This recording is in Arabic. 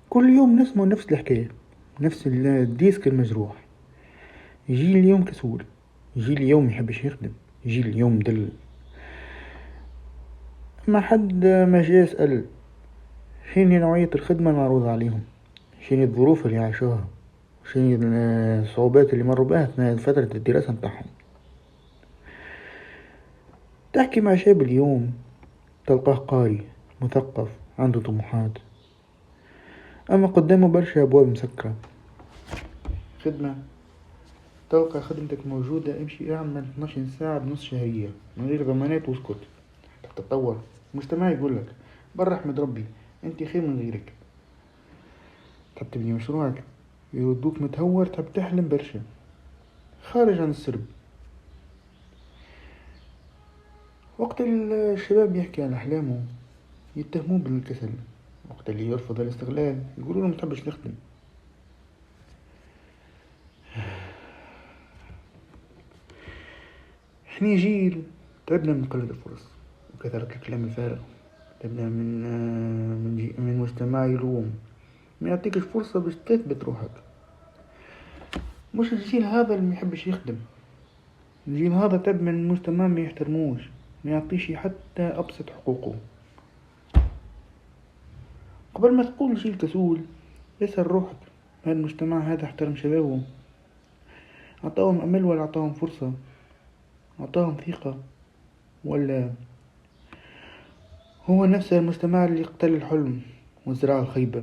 كل يوم نسمع نفس الحكاية، نفس الديسك المجروح. يجي اليوم كسول، يجي اليوم يحبش يخدم، يجي اليوم مدلل. ما حد ما جاء يسأل شنو نوعية الخدمة المعروضة عليهم، شنو الظروف اللي عاشوها، شنو الصعوبات اللي مروا بها أثناء فترة الدراسة متاعهم. تحكي مع شاب اليوم تلقاه قاري مثقف عنده طموحات، أما قدامه برشا أبواب مسكرة. خدمة، تلقى خدمتك موجودة، امشي اعمل 12 ساعة بنص شهرية من غير ضمانات واسكت تتطور. مجتمع يقولك برا احمد ربي انت خير من غيرك. تحب تبني مشروعك يردوك متهور، تحب تحلم برشا خارج عن السرب. وقت الشباب يحكي عن أحلامه يتهموه بالكسل، وقت اللي يرفض الاستغلال يقولوا له متحبش تخدم. احنا جيل تعبنا من قلة الفرص وكثرة الكلام الفارغ. تعبنا من مجتمع يلوم ما يعطيكش فرصة باش تثبت روحك. مش الجيل هذا اللي ما يحبش يخدم، الجيل هذا تعب من مجتمع ما يحترموش، ما يعطيش حتى أبسط حقوقه. قبل ما تقول جيل كسول اسأل روحك، هل المجتمع هذا احترم شبابه؟ أعطاهم أمل ولا أعطاهم فرصة؟ أعطاهم ثقة ولا هو نفس المجتمع اللي قتل الحلم وزرع الخيبة؟